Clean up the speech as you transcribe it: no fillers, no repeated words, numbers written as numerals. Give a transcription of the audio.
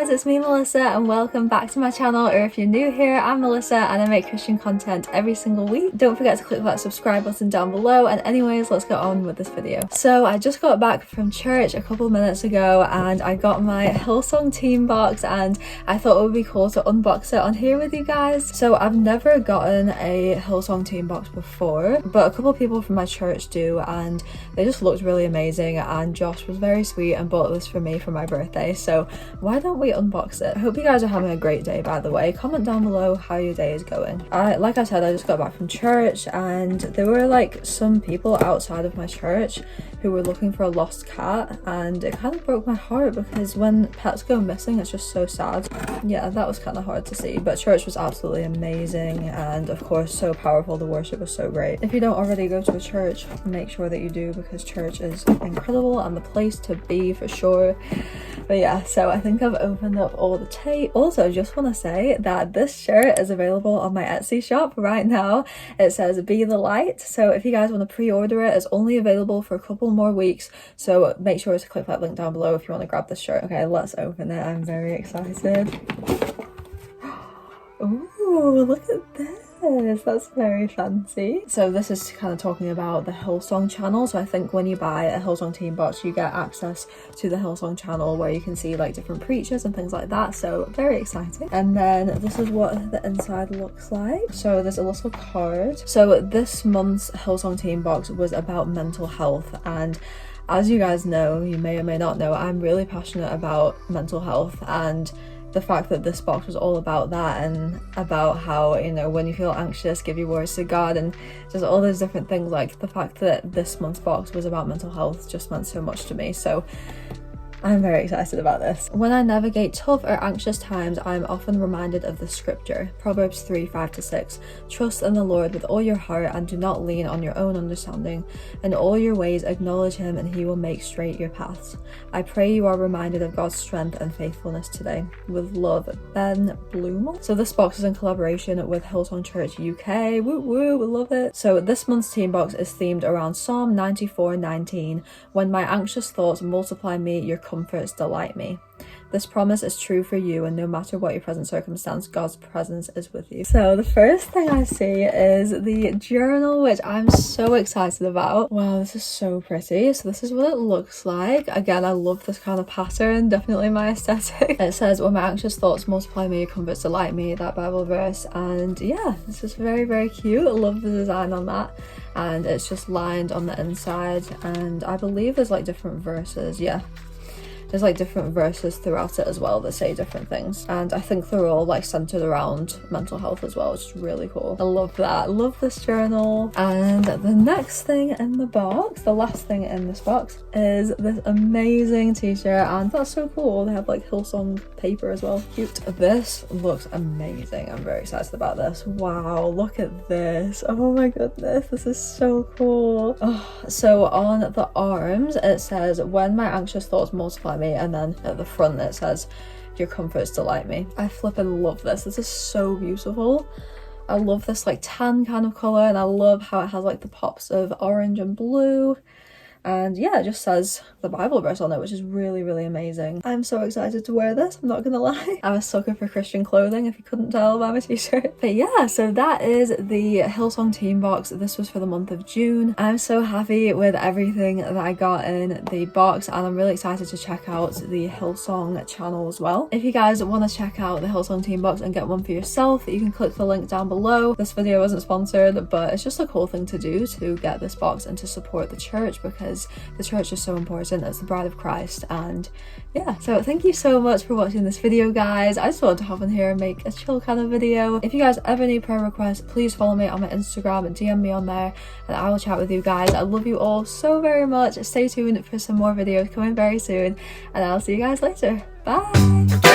guys, it's me Melissa and welcome back to my channel, or if you're new here, I'm Melissa and I make Christian content every single week. Don't forget to click that subscribe button down below, and anyways, let's get on with this video. So I just got back from church a couple of minutes ago and I got my Hillsong team box and I thought it would be cool to unbox it on here with you guys. So I've never gotten a Hillsong team box before, but a couple of people from my church do, and they just looked really amazing, and Josh was very sweet and bought this for me for my birthday, so why don't we unbox it? I hope you guys are having a great day, by the way. Comment down below how your day is going. Like I said, I just got back from church and there were like some people outside of my church who were looking for a lost cat, and it kind of broke my heart because when pets go missing it's just so sad. Yeah, that was kind of hard to see, but church was absolutely amazing and of course so powerful. The worship was so great. If you don't already go to a church, make sure that you do, because church is incredible and the place to be for sure. But yeah, so I think I've opened up all the tape. Also, just want to say that this shirt is available on my Etsy shop right now. It says Be the Light, so if you guys want to pre-order it, it's only available for a couple more weeks, so make sure to click that link down below if you want to grab this shirt. Okay, let's open it. I'm very excited. Ooh, look at this. That's very fancy. So this is kind of talking about the Hillsong channel. So I think when you buy a Hillsong team box, you get access to the Hillsong channel where you can see like different preachers and things like that. So very exciting. And then this is what the inside looks like. So there's a little card. So this month's Hillsong team box was about mental health, and as you guys know, you may or may not know, I'm really passionate about mental health, and the fact that this box was all about that, and about how, you know, when you feel anxious, give your worries to God, and just all those different things. Like the fact that this month's box was about mental health just meant so much to me. So I'm very excited about this. When I navigate tough or anxious times, I'm often reminded of the scripture, Proverbs 3:5-6. Trust in the Lord with all your heart and do not lean on your own understanding. In all your ways acknowledge him and he will make straight your paths. I pray you are reminded of God's strength and faithfulness today. With love, Ben Bloomel. So this box is in collaboration with Hillsong Church UK. Woo woo, we love it. So this month's team box is themed around Psalm 94:19. When my anxious thoughts multiply me, your comforts delight me. This promise is true for you, and no matter what your present circumstance, God's presence is with you. So the first thing I see is the journal, which I'm so excited about. Wow, this is so pretty. So this is what it looks like. Again, I love this kind of pattern, definitely my aesthetic. It says, when my anxious thoughts multiply me, your comforts delight me, that Bible verse. And yeah, this is very, very cute. I love the design on that. And it's just lined on the inside, and I believe there's like different verses. Yeah, there's like different verses throughout it as well that say different things, and I think they're all like centered around mental health as well, which is really cool. I love that. I love this journal. And the next thing in the box, the last thing in this box, is this amazing t-shirt, and that's so cool. They have like Hillsong paper as well. Cute. This looks amazing. I'm very excited about this. Wow, look at this. Oh my goodness, this is so cool. Oh, so on the arms it says, when my anxious thoughts multiply me, and then at the front it says, your comforts delight me. I flipping love this. This is so beautiful. I love this like tan kind of color, and I love how it has like the pops of orange and blue. And yeah, it just says the Bible verse on it, which is really, really amazing. I'm so excited to wear this, I'm not gonna lie. I'm a sucker for Christian clothing, if you couldn't tell by my t-shirt. But yeah, so that is the Hillsong team box. This was for the month of June. I'm so happy with everything that I got in the box, and I'm really excited to check out the Hillsong channel as well. If you guys want to check out the Hillsong team box and get one for yourself, you can click the link down below. This video wasn't sponsored, but it's just a cool thing to do to get this box and to support the church, because the church is so important. It's the bride of Christ. And yeah, so thank you so much for watching this video, guys. I just wanted to hop in here and make a chill kind of video. If you guys ever need prayer requests, please follow me on my Instagram and DM me on there, and I will chat with you guys. I love you all so very much. Stay tuned for some more videos coming very soon, and I'll see you guys later. Bye.